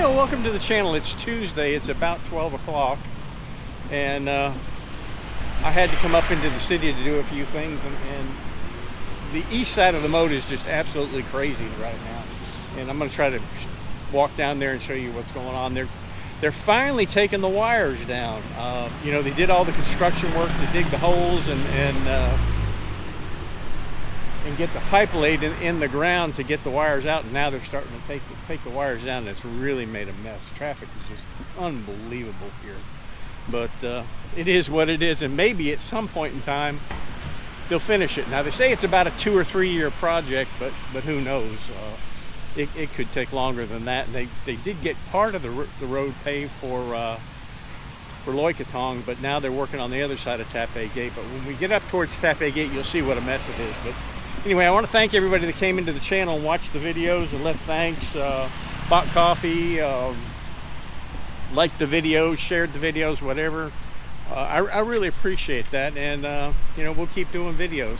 Hello, welcome to the channel. It's Tuesday, it's about 12 o'clock, and I had to come up into the city to do a few things, and the east side of the moat is just absolutely crazy right now, and I'm going to try to walk down there and show you what's going on. They're finally taking the wires down. You know, they did all the construction work to dig the holes and get the pipe laid in the ground to get the wires out, and now they're starting to take the wires down, and it's really made a mess. Traffic is just unbelievable here, but it is what it is, and maybe at some point in time they'll finish it. Now they say it's about a 2 or 3 year project, but who knows? It could take longer than that. And they did get part of the road paved for Loikatong, but now they're working on the other side of Taipei Gate. But when we get up towards Taipei Gate, you'll see what a mess it is. But anyway, I want to thank everybody that came into the channel and watched the videos and left thanks, bought coffee, liked the videos, shared the videos, whatever. I really appreciate that, and you know, we'll keep doing videos.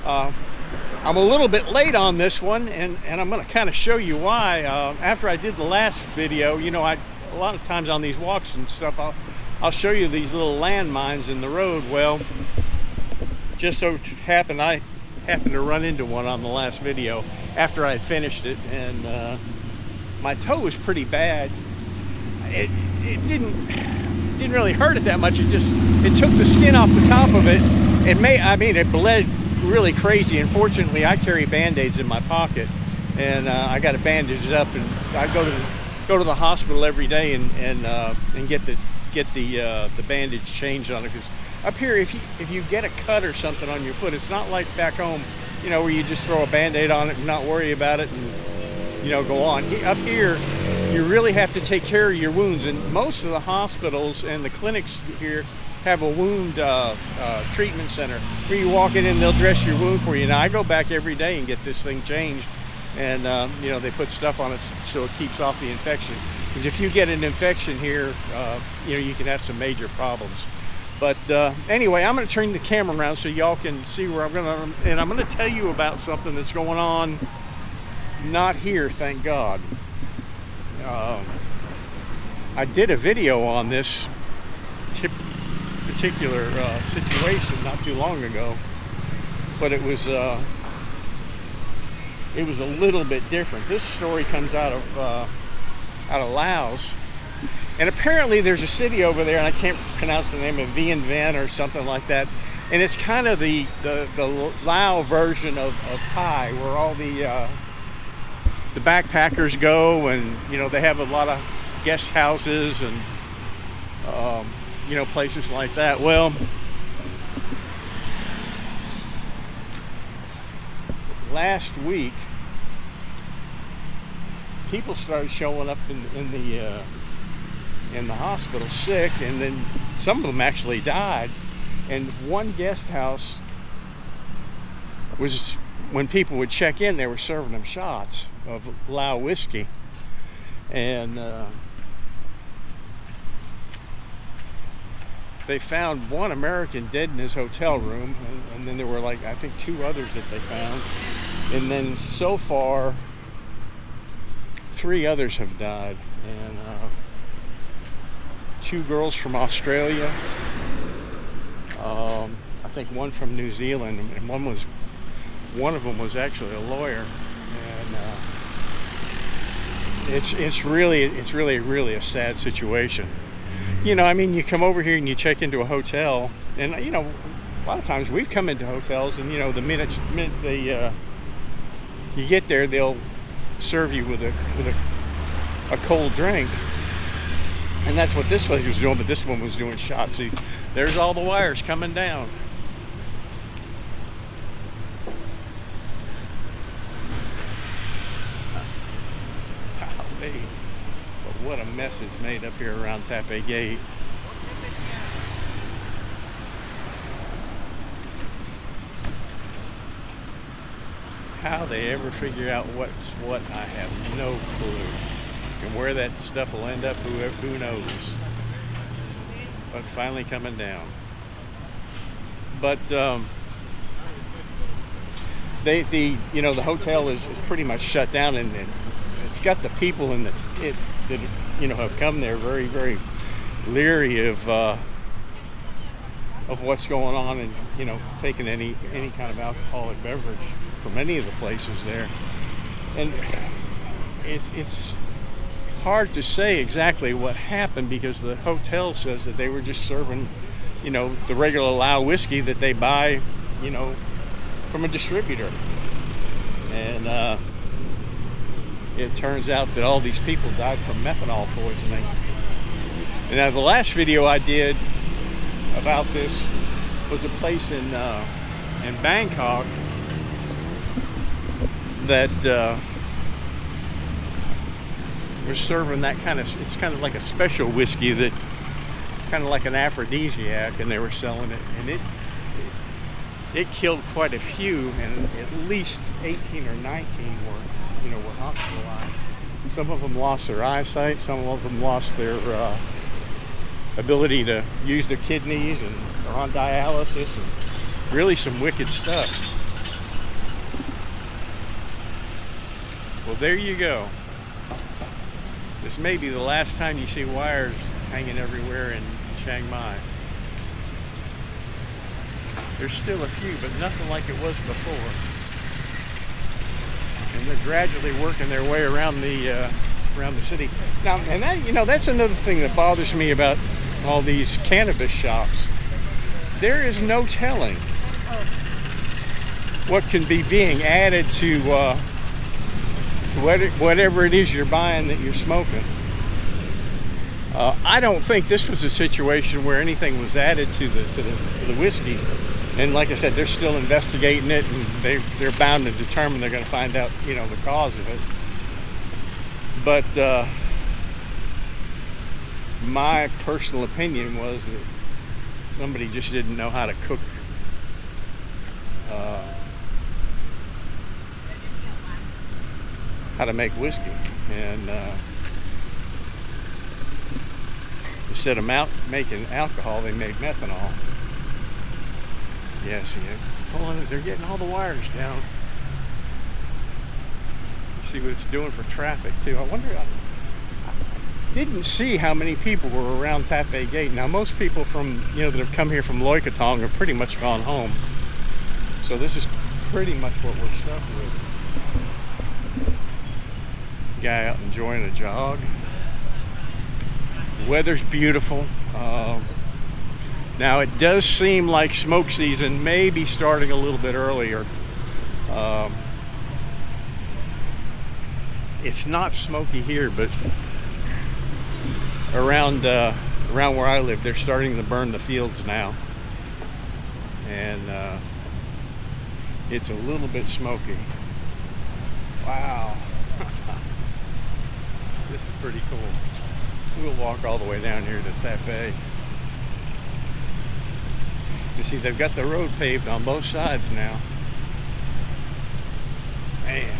I'm a little bit late on this one, and I'm going to kind of show you why. After I did the last video, you know, a lot of times on these walks and stuff, I'll show you these little landmines in the road. Well, just so happened I happened to run into one on the last video after I had finished it, and my toe was pretty bad. It didn't really hurt it that much. It took the skin off the top of it. It bled really crazy. Unfortunately, I carry band-aids in my pocket, and I got it bandaged up, and I go to the hospital every day and get the bandage changed on it, because up here, if you get a cut or something on your foot, it's not like back home, you know, where you just throw a band-aid on it and not worry about it and, you know, go on. Up here, you really have to take care of your wounds, and most of the hospitals and the clinics here have a wound treatment center where you walk in and they'll dress your wound for you. Now, I go back every day and get this thing changed, and you know, they put stuff on it so it keeps off the infection, because if you get an infection here, you know, you can have some major problems. But anyway, I'm going to turn the camera around so y'all can see where I'm going to, and I'm going to tell you about something that's going on not here, thank God. I did a video on this particular situation not too long ago, but it was a little bit different. This story comes out of Laos, and apparently there's a city over there, and I can't pronounce the name, of Vientiane Van or something like that, and it's kind of the Lao version of Thai, where all the backpackers go, and you know, they have a lot of guest houses and you know, places like that. Well, last week people started showing up in the hospital sick, and then some of them actually died. And one guest house was, when people would check in, they were serving them shots of Lao whiskey, and they found one American dead in his hotel room, and then there were, like, I think 2 others that they found, and then so far 3 others have died, and 2 girls from Australia, I think 1 from New Zealand, and one of them was actually a lawyer, and it's really a sad situation. You know, I mean, you come over here and you check into a hotel, and you know, a lot of times we've come into hotels, and you know, the minute they you get there, they'll serve you with a cold drink, and that's what this place was doing. But this one was doing shots. See, there's all the wires coming down. But what a mess it's made up here around Taipei Gate. How they ever figure out what's what, I have no clue. And where that stuff will end up, who knows. But finally coming down. But the hotel is pretty much shut down, and it's got the people in that you know, have come there very, very leery of what's going on, and, you know, taking any kind of alcoholic beverage from any of the places there. And it's hard to say exactly what happened, because the hotel says that they were just serving, you know, the regular Lao whiskey that they buy, you know, from a distributor. And it turns out that all these people died from methanol poisoning. And now the last video I did about this was a place in Bangkok that was serving that kind of, it's kind of like a special whiskey that kind of like an aphrodisiac, and they were selling it, and it killed quite a few, and at least 18 or 19 were hospitalized. Some of them lost their eyesight, some of them lost their ability to use their kidneys, and are on dialysis, and really some wicked stuff. Well, there you go. This may be the last time you see wires hanging everywhere in Chiang Mai. There's still a few, but nothing like it was before. And they're gradually working their way around the city. Now, and that, you know, that's another thing that bothers me about all these cannabis shops. There is no telling what can be being added to whatever it is you're buying that you're smoking. I don't think this was a situation where anything was added to the whiskey. And like I said, they're still investigating it, and they're bound to determine, they're going to find out, you know, the cause of it. But my personal opinion was that somebody just didn't know how to cook how to make whiskey, and instead of making alcohol, they made methanol. Yeah, see, they're getting all the wires down. See what it's doing for traffic too. I wonder, I didn't see how many people were around Taipei Gate. Now, most people from, you know, that have come here from Loi Katong have pretty much gone home. So this is pretty much what we're stuck with. Guy out enjoying a jog. The weather's beautiful. Now it does seem like smoke season may be starting a little bit earlier. It's not smoky here, but around where I live, they're starting to burn the fields now, and it's a little bit smoky. Wow. This is pretty cool. We'll walk all the way down here to Taipei. You see, they've got the road paved on both sides now. Man.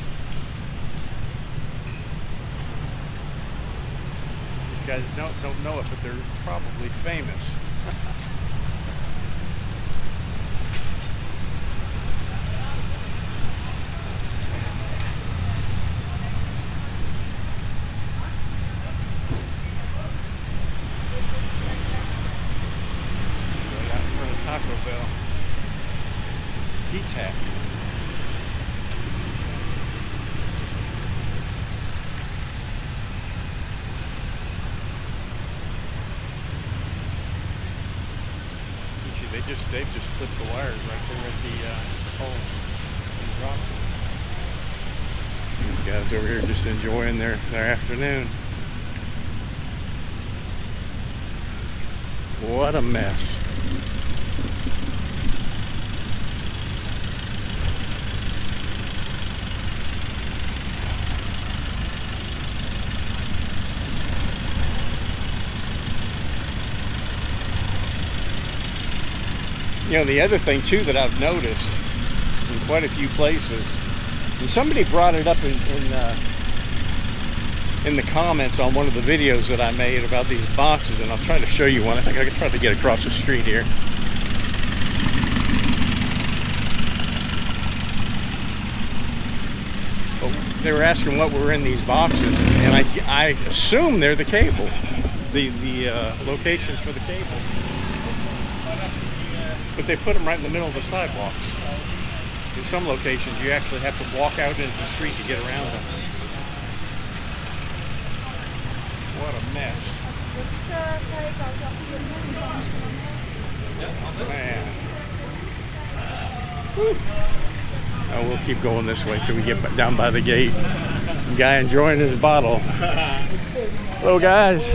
These guys don't know it, but they're probably famous. DTAC. You see, they've just clipped the wires right there at the pole and dropped it. These guys over here just enjoying their afternoon. What a mess. You know, the other thing too that I've noticed in quite a few places, and somebody brought it up in the comments on one of the videos that I made about these boxes, and I'll try to show you one. I think I can try to get across the street here. they were asking what were in these boxes, and I assume they're the cable, the locations for the cable. But they put them right in the middle of the sidewalks. In some locations, you actually have to walk out into the street to get around them. What a mess. Man. Whew. Oh, we'll keep going this way till we get down by the gate. The guy enjoying his bottle. Hello, guys.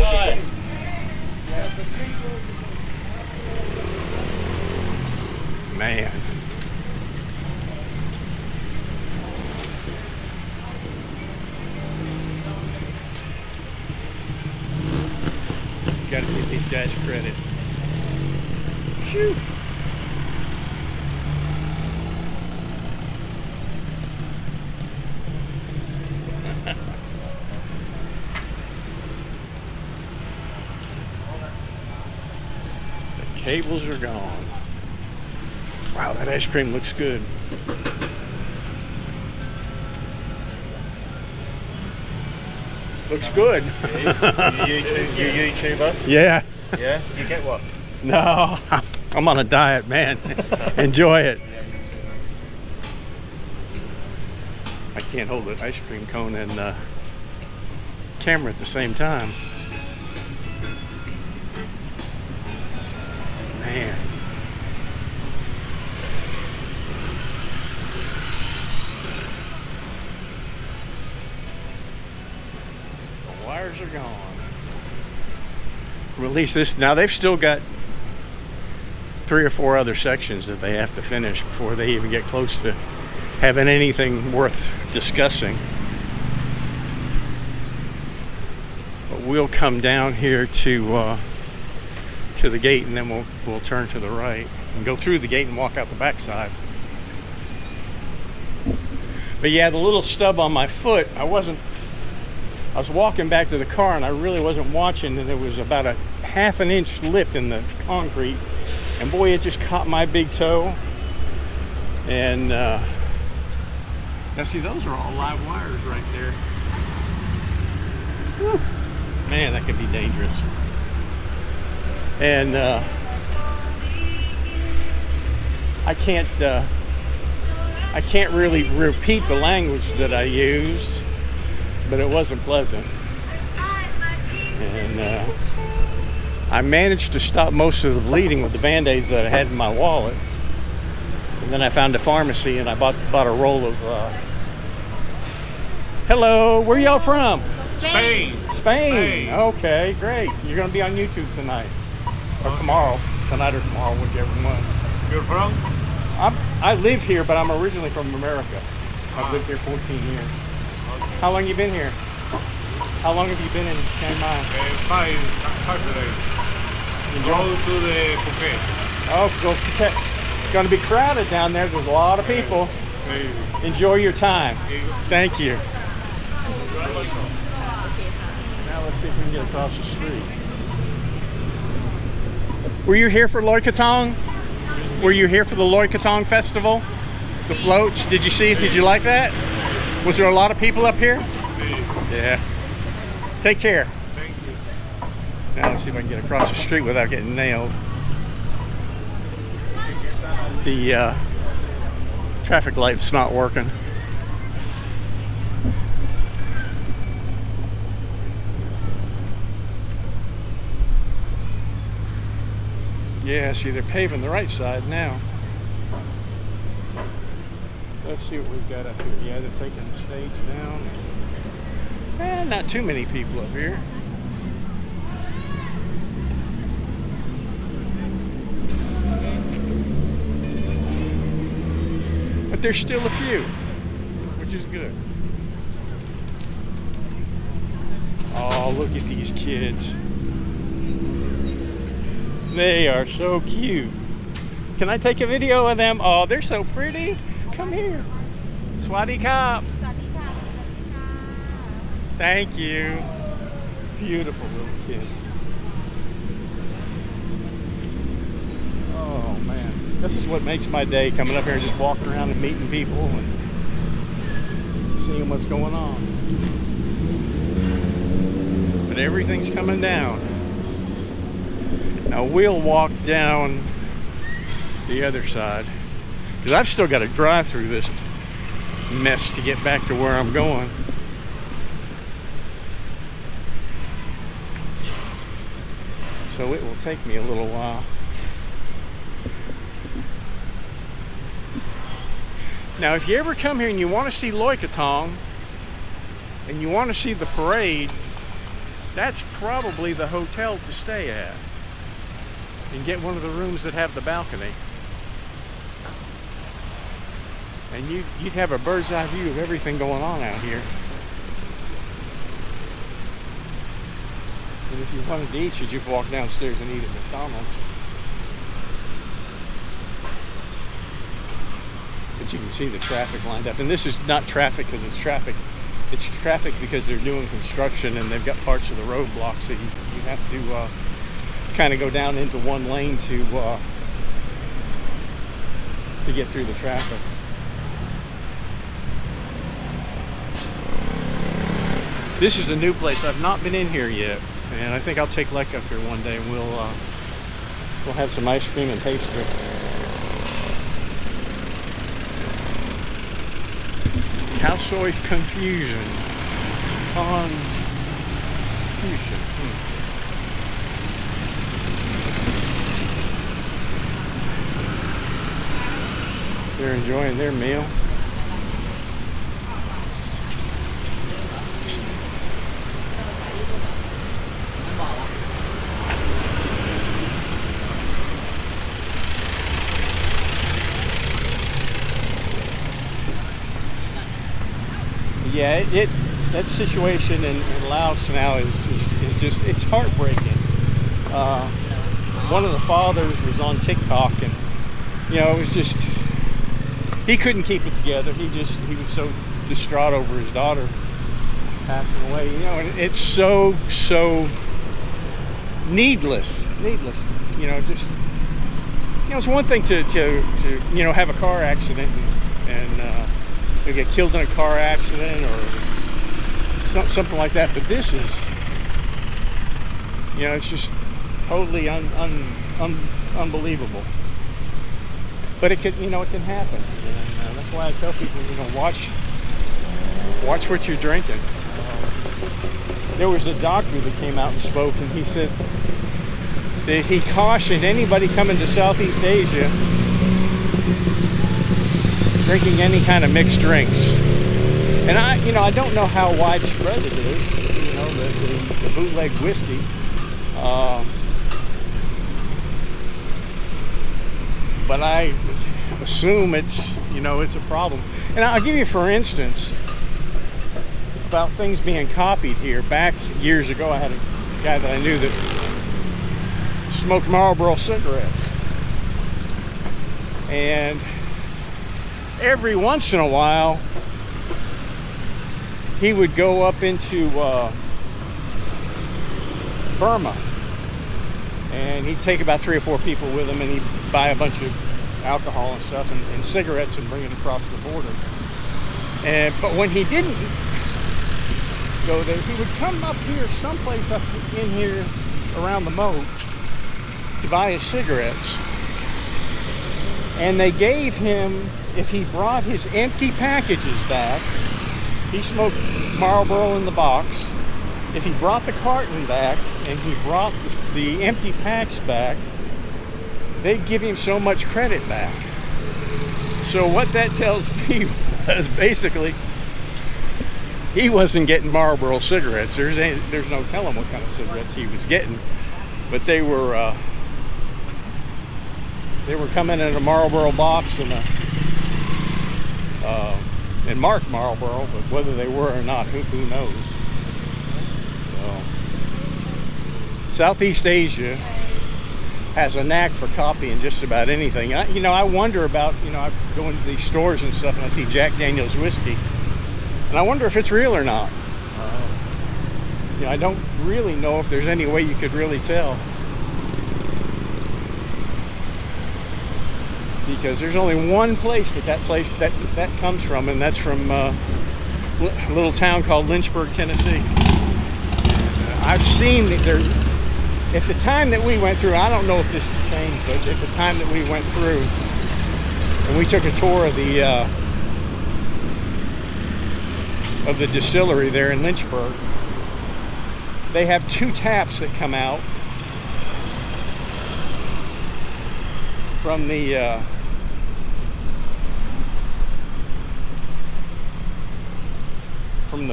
Man. Gotta give these guys credit. Phew. The cables are gone. Wow, that ice cream looks good. Looks good. You YouTuber? Yeah. Yeah? You get what? No, I'm on a diet, man. Enjoy it. I can't hold an ice cream cone and camera at the same time. Man. The wires are gone. Release this. Now they've still got 3 or 4 other sections that they have to finish before they even get close to having anything worth discussing. But we'll come down here to the gate, and then we'll turn to the right and go through the gate and walk out the back side. But yeah, the little stub on my foot, I was walking back to the car and I really wasn't watching, and there was about a ½ inch lip in the concrete, and boy, it just caught my big toe. And now see, those are all live wires right there. Whew. Man, that could be dangerous. And I can't really repeat the language that I used, but it wasn't pleasant. And I managed to stop most of the bleeding with the band-aids that I had in my wallet. And then I found a pharmacy and I bought a roll of hello, where y'all from? Spain. Spain. Okay, great. You're gonna be on YouTube tonight. Or tomorrow. Tonight or tomorrow, whichever one. You're from? I live here, but I'm originally from America. I've lived here 14 years. Okay. How long you been here? How long have you been in Chiang Mai? 5 days. Go to the Phuket. Oh, go Phuket. It's going to be crowded down there. There's a lot of people. Enjoy your time. Thank you. Now let's see if we can get across the street. Were you here for Loy Krathong? Were you here for the Loy Krathong festival? The floats? Did you see it? Did you like that? Was there a lot of people up here? Yeah. Take care. Thank you. Now let's see if I can get across the street without getting nailed. The traffic light's not working. Yeah, see, they're paving the right side now. Let's see what we've got up here. Yeah, they're taking the stage down. Not too many people up here. But there's still a few, which is good. Oh, look at these kids. They are so cute. Can I take a video of them? Oh, they're so pretty. Come here. Swadee Kap. Thank you. Beautiful little kids. Oh man, this is what makes my day, coming up here and just walking around and meeting people and seeing what's going on. But everything's coming down. Now we'll walk down the other side, because I've still got to drive through this mess to get back to where I'm going. So it will take me a little while. Now if you ever come here and you want to see Loikatong and you want to see the parade, that's probably the hotel to stay at and get one of the rooms that have the balcony. And you'd have a bird's eye view of everything going on out here. And if you wanted to eat, you'd just walk downstairs and eat at McDonald's. But you can see the traffic lined up. And this is not traffic because it's traffic. It's traffic because they're doing construction and they've got parts of the road blocked. So you have to kind of go down into one lane to get through the traffic. This is a new place. I've not been in here yet, and I think I'll take Lek up here one day and we'll have some ice cream and pastry. Household confusion. They're enjoying their meal. Yeah, that situation in Laos now is just, it's heartbreaking. One of the fathers was on TikTok, and it was just, he couldn't keep it together. He was so distraught over his daughter passing away. And it's so needless. Just it's one thing to have a car accident and you get killed in a car accident or something like that, but this is, it's just totally unbelievable. But it can, it can happen, and that's why I tell people, watch what you're drinking. There was a doctor that came out and spoke, and he said that he cautioned anybody coming to Southeast Asia drinking any kind of mixed drinks. And I don't know how widespread it is, the bootleg whiskey. But I assume it's a problem. And I'll give you, for instance, about things being copied here. Back years ago, I had a guy that I knew that smoked Marlboro cigarettes. And every once in a while, he would go up into Burma, and he'd take about 3 or 4 people with him, and he'd buy a bunch of alcohol and stuff and cigarettes and bring it across the border. But when he didn't go there, he would come up here, someplace up in here around the moat, to buy his cigarettes. And they gave him, if he brought his empty packages back, he smoked Marlboro in the box. If he brought the carton back and he brought the empty packs back, they'd give him so much credit back. So what that tells me was basically he wasn't getting Marlboro cigarettes. There's no telling what kind of cigarettes he was getting, but they were coming in a Marlboro box and marked Marlboro, but whether they were or not, who knows. So, Southeast Asia has a knack for copying just about anything. I wonder about, I go into these stores and stuff and I see Jack Daniel's whiskey, and I wonder if it's real or not. I don't really know if there's any way you could really tell, because there's only one place that comes from, and that's from a little town called Lynchburg, Tennessee. I've seen that there's, at the time that we went through, I don't know if this has changed, but at the time that we went through, and we took a tour of the distillery there in Lynchburg, they have 2 taps that come out from the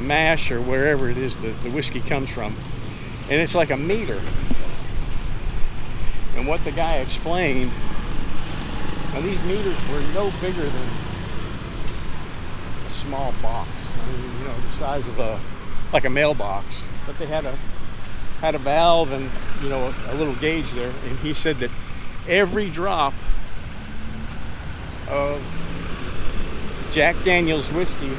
mash or wherever it is the whiskey comes from, and it's like a meter. And what the guy explained, now these meters were no bigger than a small box. I mean, you know, the size of like a mailbox, but they had a valve and, you know, a little gauge there. And he said that every drop of Jack Daniel's whiskey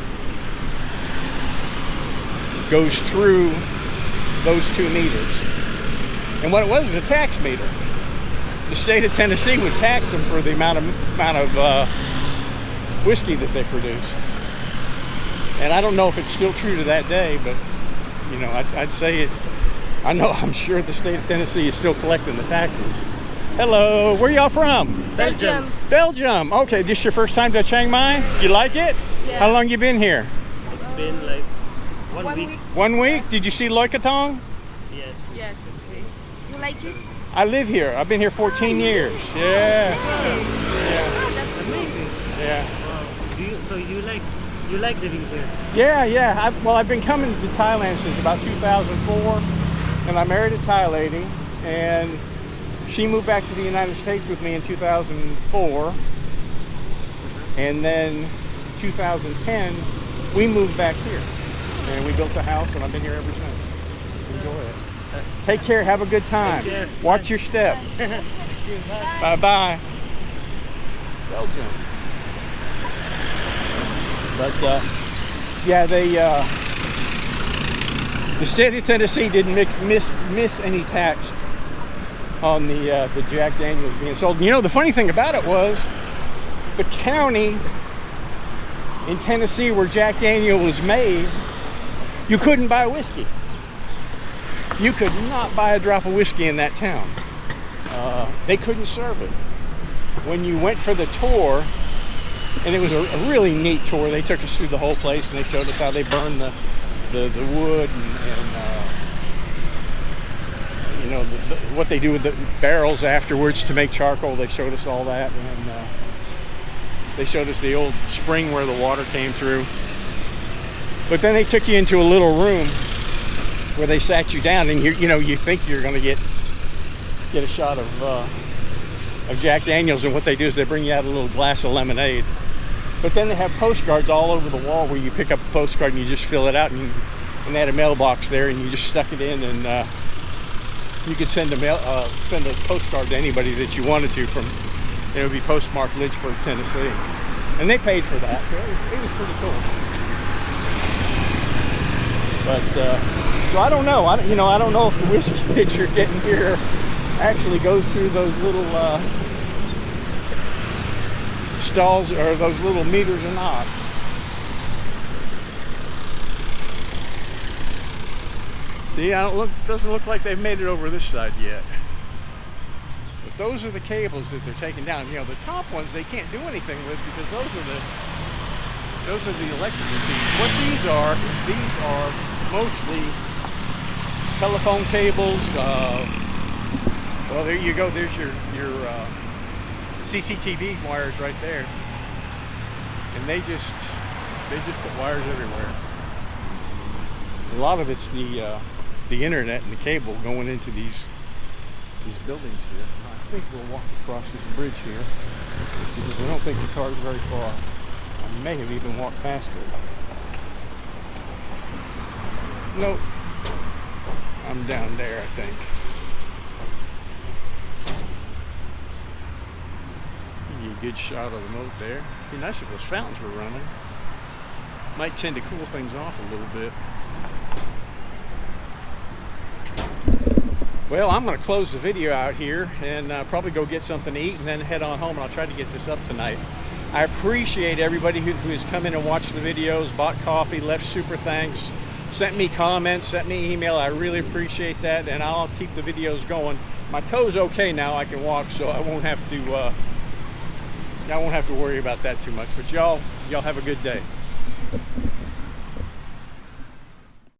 goes through those 2 meters. And what it was is a tax meter. The state of Tennessee would tax them for the amount of whiskey that they produced. And I don't know if it's still true to that day, but you know, I'd say it. I'm sure the state of Tennessee is still collecting the taxes. Hello, where y'all from? Belgium. Belgium. Okay, this your first time to Chiang Mai? You like it? Yeah. How long you been here? It's been like 1 week. 1 week? Did you see Loy Krathong? Yes. Yes, it's you like it? I live here. I've been here 14 years. Yeah. Oh, that's amazing. Yeah. So you like living here? Yeah. Well, I've been coming to Thailand since about 2004, and I married a Thai lady, and she moved back to the United States with me in 2004, and then 2010 we moved back here, and we built a house, and I've been here ever since. Enjoy it. Take care. Have a good time. Take care. Watch your step. Bye bye. Belgium. But yeah, the state of Tennessee didn't miss any tax on the Jack Daniels being sold. You know, the funny thing about it was the county in Tennessee where Jack Daniel was made, you couldn't buy whiskey. You could not buy a drop of whiskey in that town. They couldn't serve it. When you went for the tour, and it was a really neat tour, they took us through the whole place and they showed us how they burn the wood and you know, what they do with the barrels afterwards to make charcoal. They showed us all that, and they showed us the old spring where the water came through. But then they took you into a little room where they sat you down, and you think you're going to get a shot of Jack Daniels, and what they do is they bring you out a little glass of lemonade. But then they have postcards all over the wall where you pick up a postcard and you just fill it out, and they had a mailbox there, and you just stuck it in, and you could send a postcard to anybody that you wanted to from, it would be postmarked Lynchburg, Tennessee, and they paid for that. So it was pretty cool. But so I don't know. I don't know if the whiskey that you're getting here actually goes through those little stalls or those little meters or not. See, doesn't look like they've made it over this side yet. But those are the cables that they're taking down. You know, the top ones they can't do anything with because those are the electric machines. What these are mostly telephone cables. Well, there you go. There's your CCTV wires right there, and they just put wires everywhere. A lot of it's the internet and the cable going into these buildings here. I think we'll walk across this bridge here because I don't think the car's very far. I may have even walked past it. Nope. I'm down there, I think. Give you a good shot of the moat there. It'd be nice if those fountains were running. Might tend to cool things off a little bit. Well, I'm going to close the video out here and probably go get something to eat and then head on home, and I'll try to get this up tonight. I appreciate everybody who has come in and watched the videos, bought coffee, left super thanks, sent me comments, sent me email. I really appreciate that, and I'll keep the videos going. My toe's okay now, I can walk, so I won't have to worry about that too much. But y'all have a good day.